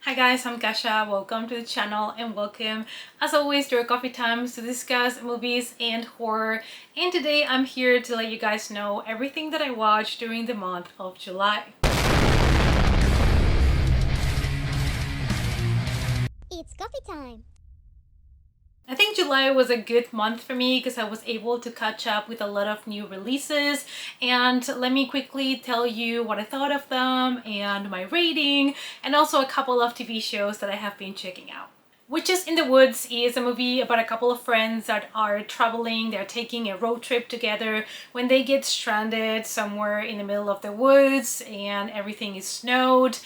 Hi guys, I'm Kasha. Welcome to the channel and welcome as always to our coffee times to discuss movies and horror. And today I'm here to let you guys know everything that I watched during the month of July. It's coffee time! I think July was a good month for me because I was able to catch up with a lot of new releases, and let me quickly tell you what I thought of them and my rating, and also a couple of TV shows that I have been checking out. Witches in the Woods is a movie about a couple of friends that are traveling. They're taking a road trip together when they get stranded somewhere in the middle of the woods and everything is snowed.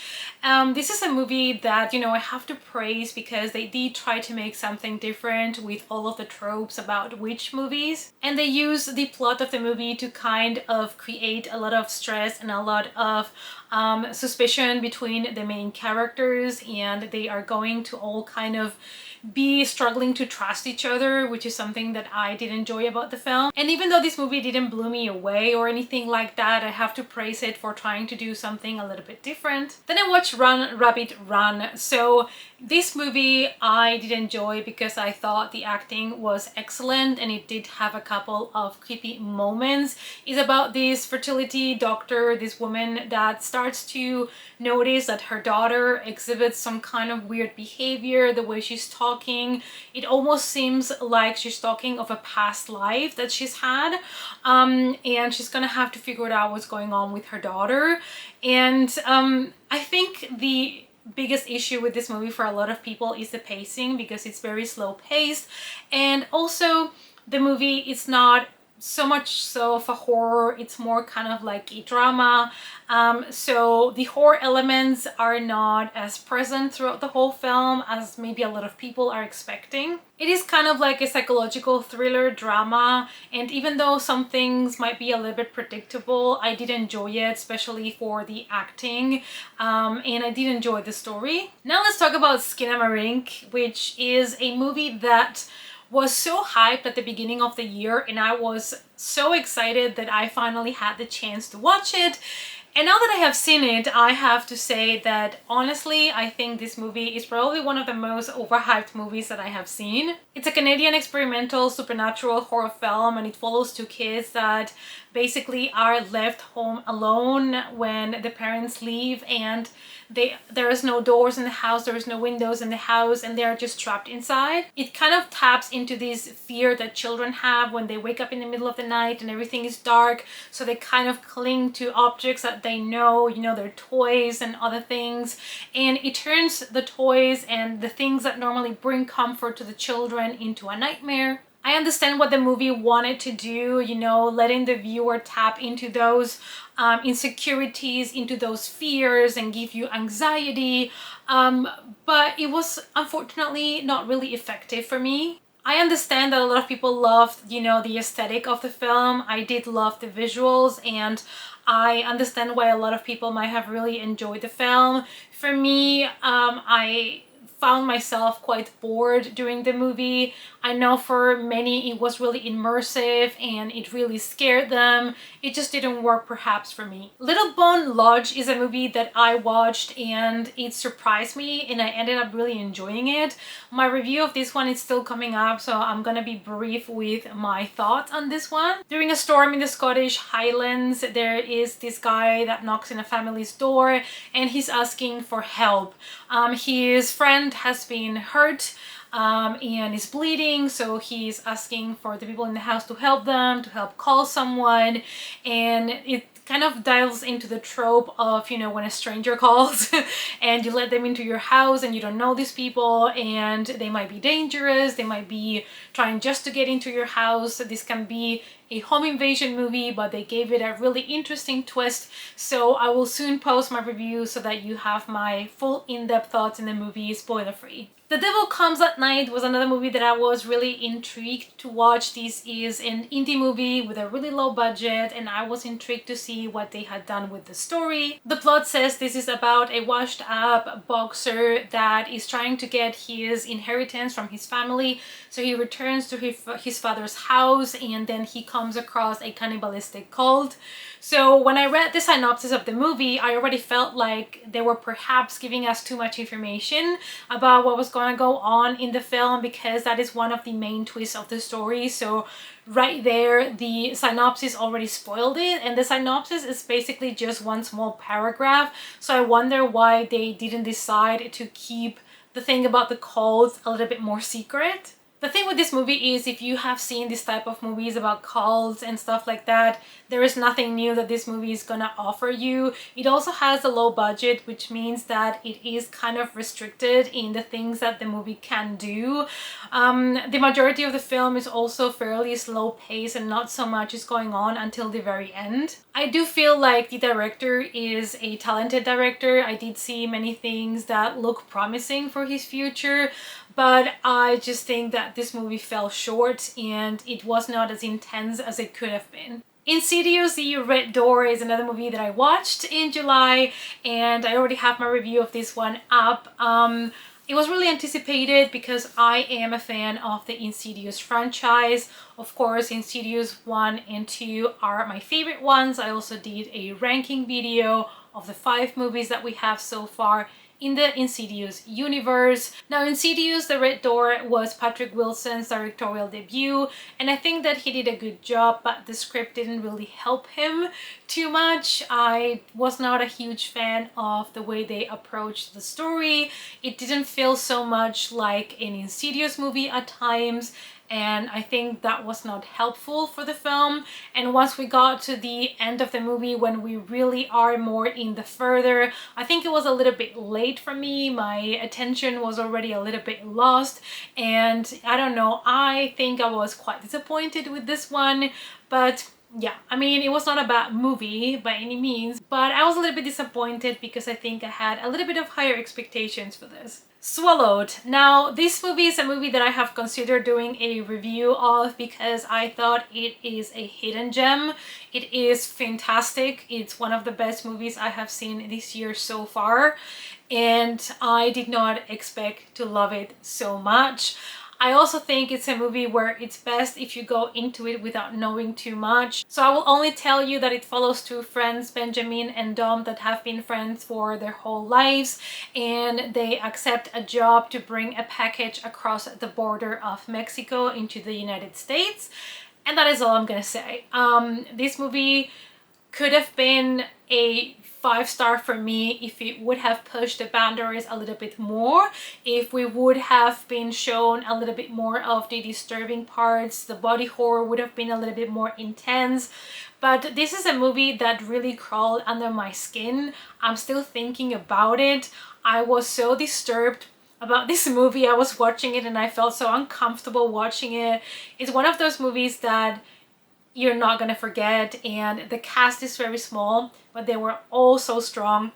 This is a movie that, I have to praise because they did try to make something different with all of the tropes about witch movies. And they use the plot of the movie to kind of create a lot of stress and a lot of suspicion between the main characters, and they are going to all kind of be struggling to trust each other, which is something that I did enjoy about the film. And even though this movie didn't blow me away or anything like that, I have to praise it for trying to do something a little bit different. Then I watched Run Rabbit Run. So this movie I did enjoy because I thought the acting was excellent and it did have a couple of creepy moments. It's about this fertility doctor, this woman that starts to notice that her daughter exhibits some kind of weird behavior, the way she's talking. It almost seems like she's talking of a past life that she's had, and she's gonna have to figure out what's going on with her daughter. And I think the biggest issue with this movie for a lot of people is the pacing, because it's very slow paced, and also the movie is not so much so of a horror, it's more kind of like a drama. So the horror elements are not as present throughout the whole film as maybe a lot of people are expecting. It is kind of like a psychological thriller drama, and even though some things might be a little bit predictable, I did enjoy it, especially for the acting, and I did enjoy the story. Now let's talk about Skinamarink, which is a movie that was so hyped at the beginning of the year, and I was so excited that I finally had the chance to watch it. And now that I have seen it, I have to say that honestly, I think this movie is probably one of the most overhyped movies that I have seen. It's a Canadian experimental supernatural horror film, and it follows two kids that basically are left home alone when the parents leave, and there is no doors in the house, there is no windows in the house, and they're just trapped inside. It kind of taps into this fear that children have when they wake up in the middle of the night and everything is dark, so they kind of cling to objects that they know, their toys and other things, and it turns the toys and the things that normally bring comfort to the children into a nightmare. I understand what the movie wanted to do, letting the viewer tap into those insecurities, into those fears, and give you anxiety, but it was unfortunately not really effective for me. I understand that a lot of people loved, the aesthetic of the film. I did love the visuals, and I understand why a lot of people might have really enjoyed the film. For me, I found myself quite bored during the movie. I know for many it was really immersive and it really scared them. It just didn't work perhaps for me. Little Bone Lodge is a movie that I watched and it surprised me, and I ended up really enjoying it. My review of this one is still coming up, so I'm gonna be brief with my thoughts on this one. During a storm in the Scottish Highlands, there is this guy that knocks in a family's door and he's asking for help. His friend has been hurt and is bleeding, so he's asking for the people in the house to help them, to help call someone, and it kind of dials into the trope of, when a stranger calls and you let them into your house and you don't know these people and they might be dangerous, they might be trying just to get into your house. This can be a home invasion movie, but they gave it a really interesting twist, so I will soon post my review so that you have my full in-depth thoughts in the movie, spoiler free. The Devil Comes at Night was another movie that I was really intrigued to watch. This is an indie movie with a really low budget, and I was intrigued to see what they had done with the story. The plot says this is about a washed up boxer that is trying to get his inheritance from his family, so he returns to his father's house, and then he comes comes across a cannibalistic cult. So when I read the synopsis of the movie, I already felt like they were perhaps giving us too much information about what was going to go on in the film, because that is one of the main twists of the story. So right there, the synopsis already spoiled it, and the synopsis is basically just one small paragraph. So I wonder why they didn't decide to keep the thing about the cult a little bit more secret. The thing with this movie is, if you have seen this type of movies about cults and stuff like that, there is nothing new that this movie is gonna offer you. It also has a low budget, which means that it is kind of restricted in the things that the movie can do. The majority of the film is also fairly slow paced, and not so much is going on until the very end. I do feel like the director is a talented director. I did see many things that look promising for his future, but I just think that this movie fell short and it was not as intense as it could have been. Insidious The Red Door is another movie that I watched in July, and I already have my review of this one up. It was really anticipated because I am a fan of the Insidious franchise. Of course, Insidious 1 and 2 are my favorite ones. I also did a ranking video of the 5 movies that we have so far in the Insidious universe. Now, Insidious The Red Door was Patrick Wilson's directorial debut, and I think that he did a good job, but the script didn't really help him too much. I was not a huge fan of the way they approached the story. It didn't feel so much like an Insidious movie at times, and I think that was not helpful for the film. And once we got to the end of the movie, when we really are more in the further, I think it was a little bit late for me. My attention was already a little bit lost, and I don't know, I think I was quite disappointed with this one. But yeah, I mean, it was not a bad movie by any means, but I was a little bit disappointed because I think I had a little bit of higher expectations for this. Swallowed. Now, this movie is a movie that I have considered doing a review of because I thought it is a hidden gem. It is fantastic. It's one of the best movies I have seen this year so far, and I did not expect to love it so much. I also think it's a movie where it's best if you go into it without knowing too much. So I will only tell you that it follows two friends, Benjamin and Dom, that have been friends for their whole lives, and they accept a job to bring a package across the border of Mexico into the United States. And that is all I'm gonna say. This movie could have been a 5-star for me if it would have pushed the boundaries a little bit more, if we would have been shown a little bit more of the disturbing parts, the body horror would have been a little bit more intense. But this is a movie that really crawled under my skin. I'm still thinking about it. I was so disturbed about this movie. I was watching it and I felt so uncomfortable watching it. It's one of those movies that you're not gonna forget, and the cast is very small, but they were all so strong.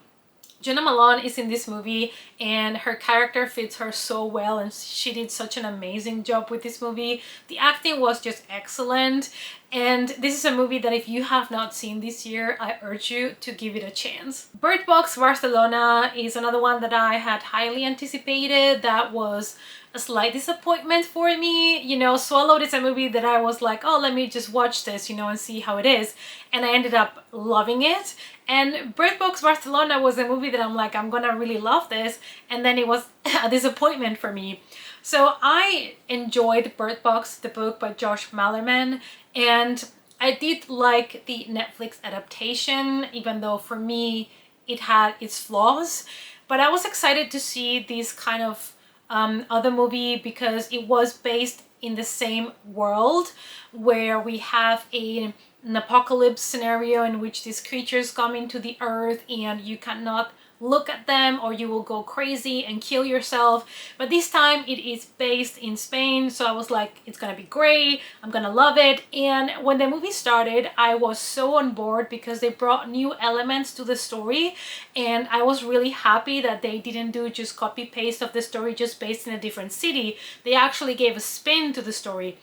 Jenna Malone is in this movie and her character fits her so well, and she did such an amazing job with this movie. The acting was just excellent, and this is a movie that if you have not seen this year, I urge you to give it a chance. Box Barcelona is another one that I had highly anticipated. That was a slight disappointment for me. You know, Swallowed is a movie that I was like, oh, let me just watch this, you know, and see how it is. And I ended up loving it. And Box Barcelona was a movie that I'm like, I'm gonna really love this. And then it was a disappointment for me. So I enjoyed Bird Box, the book by Josh Malerman, and I did like the Netflix adaptation, even though for me it had its flaws. But I was excited to see this kind of other movie because it was based in the same world, where we have an apocalypse scenario in which these creatures come into the earth and you cannot look at them or you will go crazy and kill yourself. But this time it is based in Spain, so I was like, it's gonna be great, I'm gonna love it. And when the movie started, I was so on board because they brought new elements to the story, and I was really happy that they didn't do just copy paste of the story just based in a different city. They actually gave a spin to the story.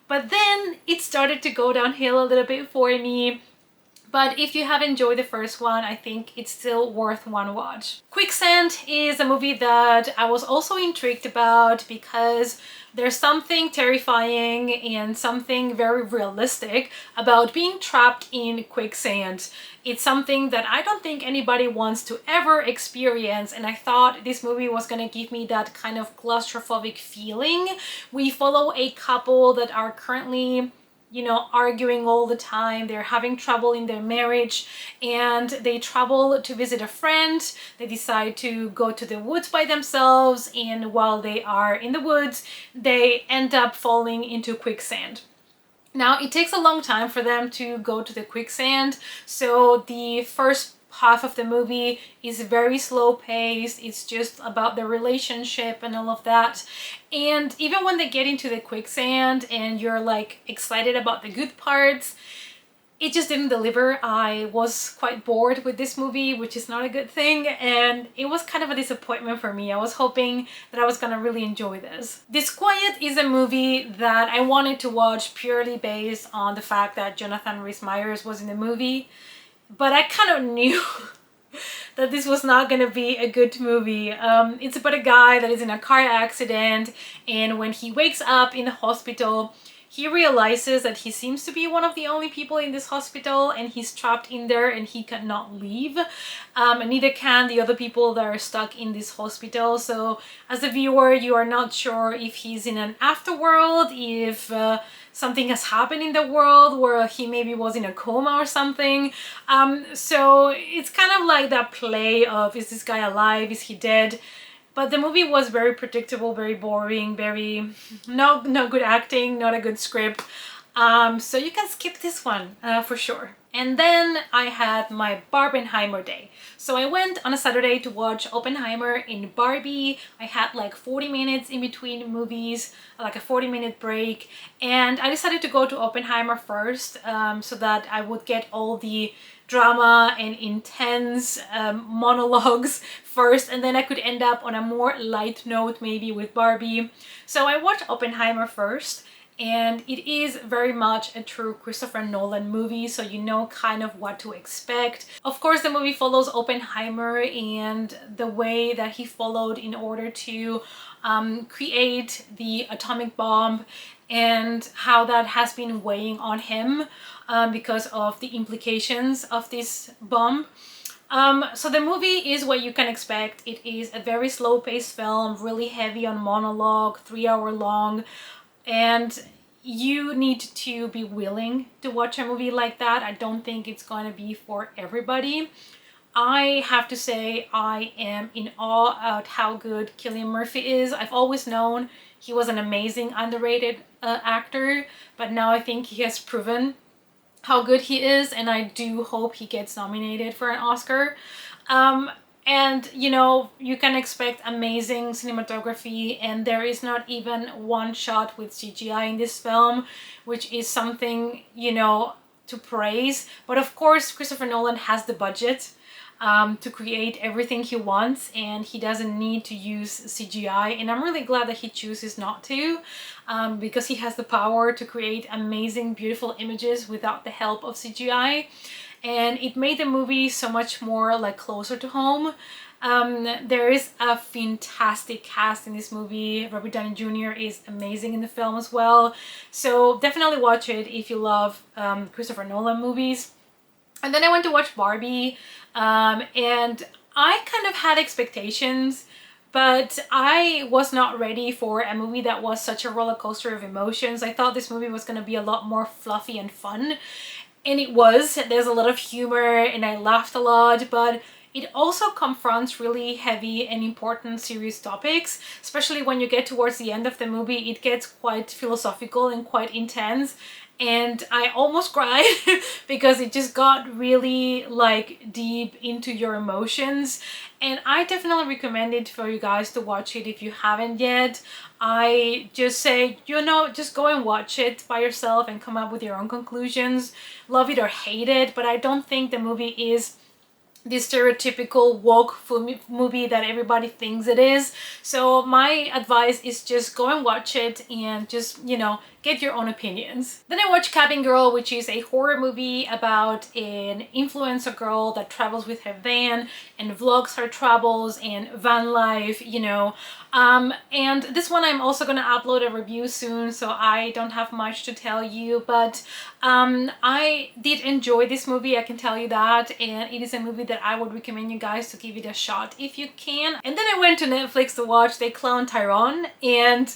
But then it started to go downhill a little bit for me But if you have enjoyed the first one, I think it's still worth one watch. Quicksand is a movie that I was also intrigued about because there's something terrifying and something very realistic about being trapped in quicksand. It's something that I don't think anybody wants to ever experience, and I thought this movie was gonna give me that kind of claustrophobic feeling. We follow a couple that are currently, you know, arguing all the time. They're having trouble in their marriage, and they travel to visit a friend. They decide to go to the woods by themselves, and while they are in the woods, they end up falling into quicksand. Now, it takes a long time for them to go to the quicksand, so the first half of the movie is very slow paced. It's just about the relationship and all of that. And even when they get into the quicksand and you're like excited about the good parts, it just didn't deliver. I was quite bored with this movie, which is not a good thing, and it was kind of a disappointment for me. I was hoping that I was gonna really enjoy this. Disquiet is a movie that I wanted to watch purely based on the fact that Jonathan Rhys-Meyers was in the movie, but I kind of knew that this was not gonna be a good movie. It's about a guy that is in a car accident, and when he wakes up in the hospital, he realizes that he seems to be one of the only people in this hospital, and he's trapped in there and he cannot leave. And neither can the other people that are stuck in this hospital. So as a viewer, you are not sure if he's in an afterworld, if something has happened in the world where he maybe was in a coma or something. So it's kind of like that play of, is this guy alive? Is he dead? But the movie was very predictable, very boring, very no good acting, not a good script. So you can skip this one for sure. And then I had my Barbenheimer day. So I went on a Saturday to watch Oppenheimer in Barbie. I had like 40 minutes in between movies, like a 40-minute break. And I decided to go to Oppenheimer first so that I would get all the drama and intense monologues first, and then I could end up on a more light note maybe with Barbie. So I watched Oppenheimer first, and it is very much a true Christopher Nolan movie, so you know kind of what to expect. Of course, the movie follows Oppenheimer and the way that he followed in order to create the atomic bomb, and how that has been weighing on him because of the implications of this bomb. So the movie is what you can expect. It is a very slow-paced film, really heavy on monologue, 3-hour long, and you need to be willing to watch a movie like that. I don't think it's going to be for everybody. I have to say I am in awe at how good Cillian Murphy is. I've always known he was an amazing underrated actor, but now I think he has proven how good he is, and I do hope he gets nominated for an Oscar. And you know, you can expect amazing cinematography, and there is not even one shot with CGI in this film, which is something, you know, to praise. But of course, Christopher Nolan has the budget to create everything he wants, and he doesn't need to use CGI, and I'm really glad that he chooses not to, because he has the power to create amazing, beautiful images without the help of CGI, and it made the movie so much more like closer to home. There is a fantastic cast in this movie. Robert Downey Jr. is amazing in the film as well, so definitely watch it if you love Christopher Nolan movies. And then I went to watch Barbie, and I kind of had expectations, but I was not ready for a movie that was such a roller coaster of emotions. I thought this movie was going to be a lot more fluffy and fun, and it was. There's a lot of humor, and I laughed a lot, but it also confronts really heavy and important serious topics, especially when you get towards the end of the movie. It gets quite philosophical and quite intense, and I almost cried because it just got really like deep into your emotions, and I definitely recommend it for you guys to watch it if you haven't yet. I just say, you know, just go and watch it by yourself and come up with your own conclusions. Love it or hate it, but I don't think the movie is this stereotypical woke movie that everybody thinks it is. So my advice is just go and watch it and just, you know, get your own opinions. Then I watched Cabin Girl, which is a horror movie about an influencer girl that travels with her van and vlogs her travels and van life, you know. And this one I'm also gonna upload a review soon, so I don't have much to tell you, but I did enjoy this movie, I can tell you that, and it is a movie that I would recommend you guys to give it a shot if you can. And then I went to Netflix to watch They Clone Tyrone, and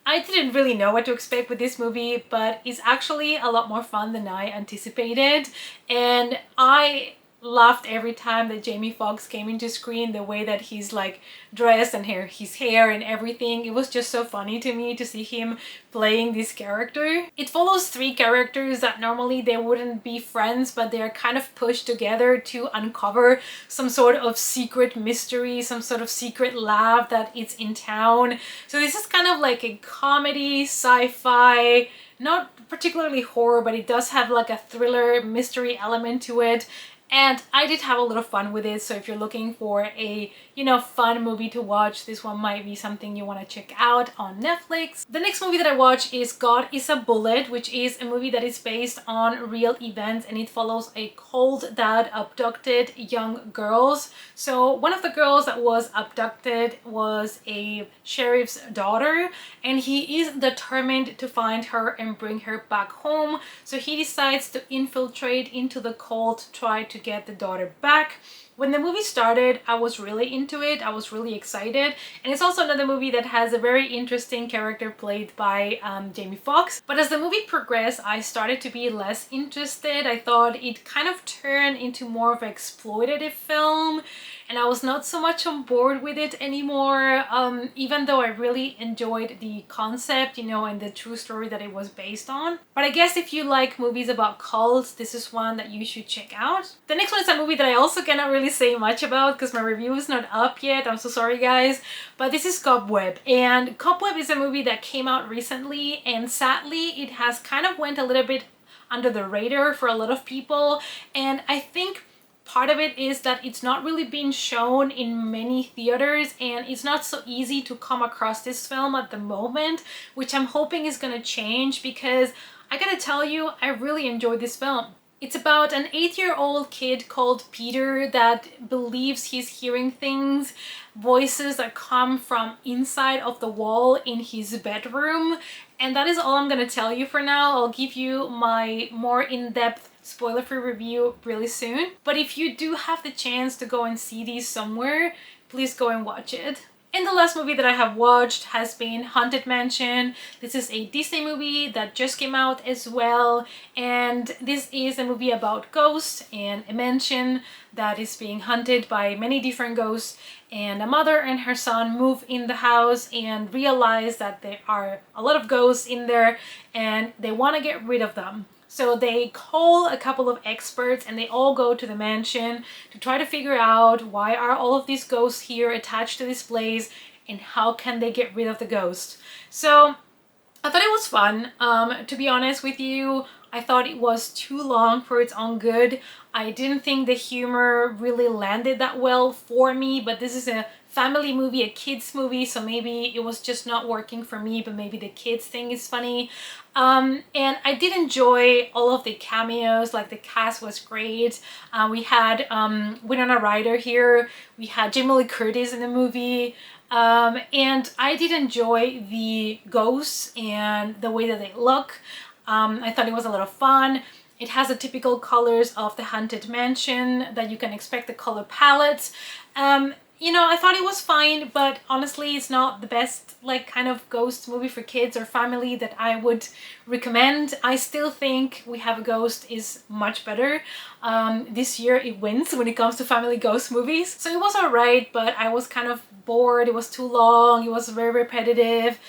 I didn't really know what to expect with this movie, but it's actually a lot more fun than I anticipated, and I laughed every time that Jamie Foxx came into screen, the way that he's like dressed and his hair and everything. It was just so funny to me to see him playing this character. It follows three characters that normally they wouldn't be friends, but they're kind of pushed together to uncover some sort of secret mystery, some sort of secret lab that is in town. So this is kind of like a comedy, sci-fi, not particularly horror, but it does have like a thriller mystery element to it. And I did have a lot of fun with it, so if you're looking for a, you know, fun movie to watch, this one might be something you want to check out on Netflix. The next movie that I watched is God is a Bullet, which is a movie that is based on real events, and it follows a cult that abducted young girls. So one of the girls that was abducted was a sheriff's daughter, and he is determined to find her and bring her back home. So he decides to infiltrate into the cult, try to get the daughter back. When the movie started, I was really into it. I was really excited. And it's also another movie that has a very interesting character played by Jamie Foxx. But as the movie progressed, I started to be less interested. I thought it kind of turned into more of an exploitative film, and I was not so much on board with it anymore, even though I really enjoyed the concept, you know, and the true story that it was based on. But I guess if you like movies about cults, this is one that you should check out. The next one is a movie that I also cannot really say much about because my review is not up yet. I'm so sorry, guys. But this is Cobweb. And Cobweb is a movie that came out recently, and sadly, it has kind of went a little bit under the radar for a lot of people. And I think part of it is that it's not really being shown in many theaters, and it's not so easy to come across this film at the moment, which I'm hoping is gonna change, because I gotta tell you, I really enjoyed this film. It's about an 8-year-old kid called Peter that believes he's hearing things, voices that come from inside of the wall in his bedroom. And that is all I'm gonna tell you for now. I'll give you my more in-depth spoiler-free review really soon. But if you do have the chance to go and see these somewhere, please go and watch it. And the last movie that I have watched has been Haunted Mansion. This is a Disney movie that just came out as well, and this is a movie about ghosts and a mansion that is being hunted by many different ghosts, and a mother and her son move in the house and realize that there are a lot of ghosts in there and they want to get rid of them. So they call a couple of experts and they all go to the mansion to try to figure out why are all of these ghosts here attached to this place and how can they get rid of the ghost. So I thought it was fun. To be honest with you, I thought it was too long for its own good. I didn't think the humor really landed that well for me, but this is a family movie, a kids movie, so maybe it was just not working for me, but maybe the kids thing is funny. And I did enjoy all of the cameos, like the cast was great. We had Winona Ryder here, we had Jamie Lee Curtis in the movie, and I did enjoy the ghosts and the way that they look. I thought it was a lot of fun. It has the typical colors of the Haunted Mansion that you can expect, the color palette. You know, I thought it was fine, but honestly, it's not the best like kind of ghost movie for kids or family that I would recommend. I still think We Have a Ghost is much better. This year it wins when it comes to family ghost movies. So it was alright, but I was kind of bored. It was too long. It was very repetitive.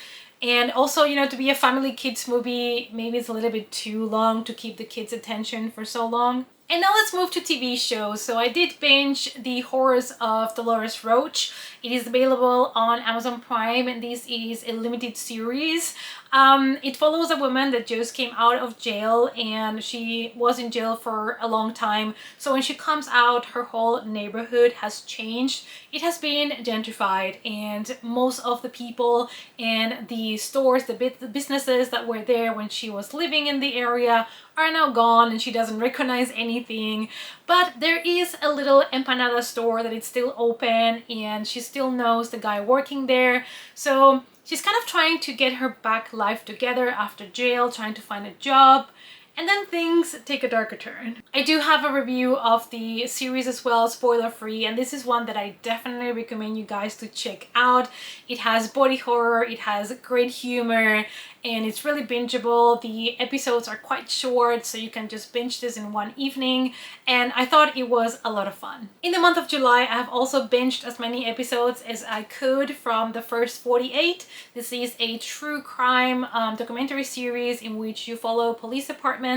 And also, you know, to be a family kids movie, maybe it's a little bit too long to keep the kids' attention for so long. And now let's move to TV shows. So I did binge The Horrors of Dolores Roach. It is available on Amazon Prime, and this is a limited series. It follows a woman that just came out of jail, and she was in jail for a long time. So when she comes out, her whole neighborhood has changed. It has been gentrified, and most of the people and the stores, the businesses that were there when she was living in the area are now gone, and she doesn't recognize anything. But there is a little empanada store that is still open, and she still knows the guy working there. So she's kind of trying to get her back life together after jail, trying to find a job. And then things take a darker turn. I do have a review of the series as well, spoiler free, and this is one that I definitely recommend you guys to check out. It has body horror, it has great humor, and it's really bingeable. The episodes are quite short, so you can just binge this in one evening, and I thought it was a lot of fun. In the month of July, I have also binged as many episodes as I could from the first 48. This is a true crime documentary series in which you follow police departments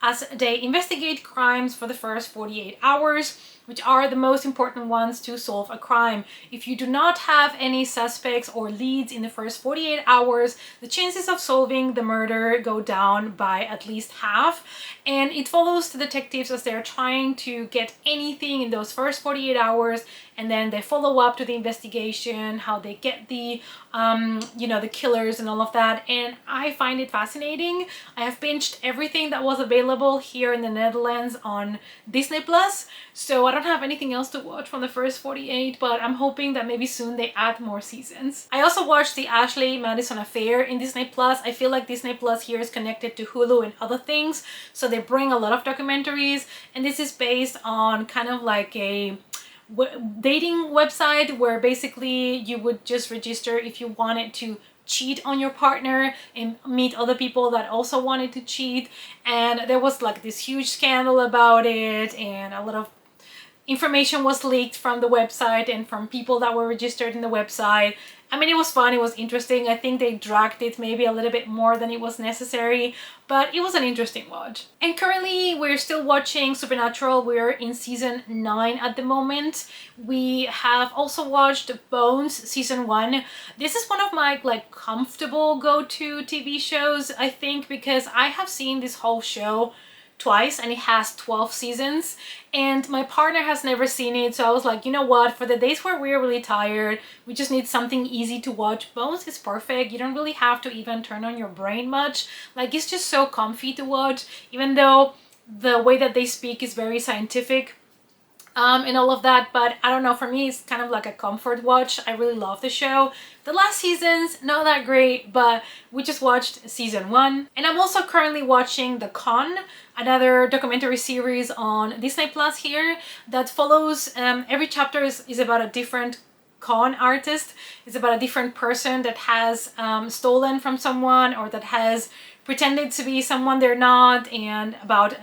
as they investigate crimes for the first 48 hours, which are the most important ones to solve a crime. If you do not have any suspects or leads in the first 48 hours, the chances of solving the murder go down by at least half. And it follows the detectives as they're trying to get anything in those first 48 hours, and then they follow up to the investigation, how they get the the killers and all of that. And I find it fascinating. I have binged everything that was available here in the Netherlands on Disney Plus, so I don't have anything else to watch from the first 48, but I'm hoping that maybe soon they add more seasons. I also watched the Ashley Madison affair in Disney Plus. I feel like Disney Plus here is connected to Hulu and other things, so they bring a lot of documentaries, and this is based on kind of like a dating website where basically you would just register if you wanted to cheat on your partner and meet other people that also wanted to cheat. And there was like this huge scandal about it, and a lot of information was leaked from the website and from people that were registered in the website. I mean, it was fun, it was interesting. I think they dragged it maybe a little bit more than it was necessary, but it was an interesting watch. And currently we're still watching Supernatural. We're in season 9 at the moment. We have also watched Bones season 1. This is one of my like comfortable go-to TV shows, I think, because I have seen this whole show twice, and it has 12 seasons, and my partner has never seen it. So I was like, you know what, for the days where we're really tired, we just need something easy to watch. Bones is perfect. You don't really have to even turn on your brain much. Like, it's just so comfy to watch, even though the way that they speak is very scientific and all of that. But I don't know, for me it's kind of like a comfort watch. I really love the show. The last season's not that great, but we just watched season 1. And I'm also currently watching The Con, another documentary series on Disney Plus here that follows every chapter is about a different con artist. It's about a different person that has stolen from someone, or that has pretended to be someone they're not. And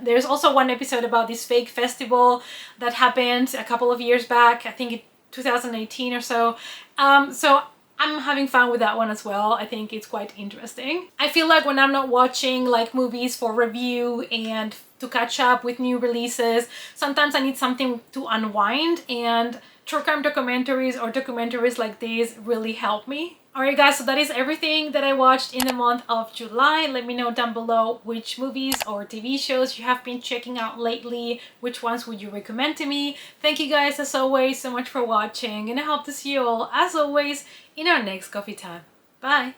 there's also one episode about this fake festival that happened a couple of years back, I think in 2018 or so. So I'm having fun with that one as well. I think it's quite interesting. I feel like when I'm not watching like movies for review and to catch up with new releases, sometimes I need something to unwind, and true crime documentaries or documentaries like these really help me. Alright guys, so that is everything that I watched in the month of July. Let me know down below which movies or TV shows you have been checking out lately. Which ones would you recommend to me? Thank you guys as always so much for watching, and I hope to see you all as always in our next coffee time. Bye!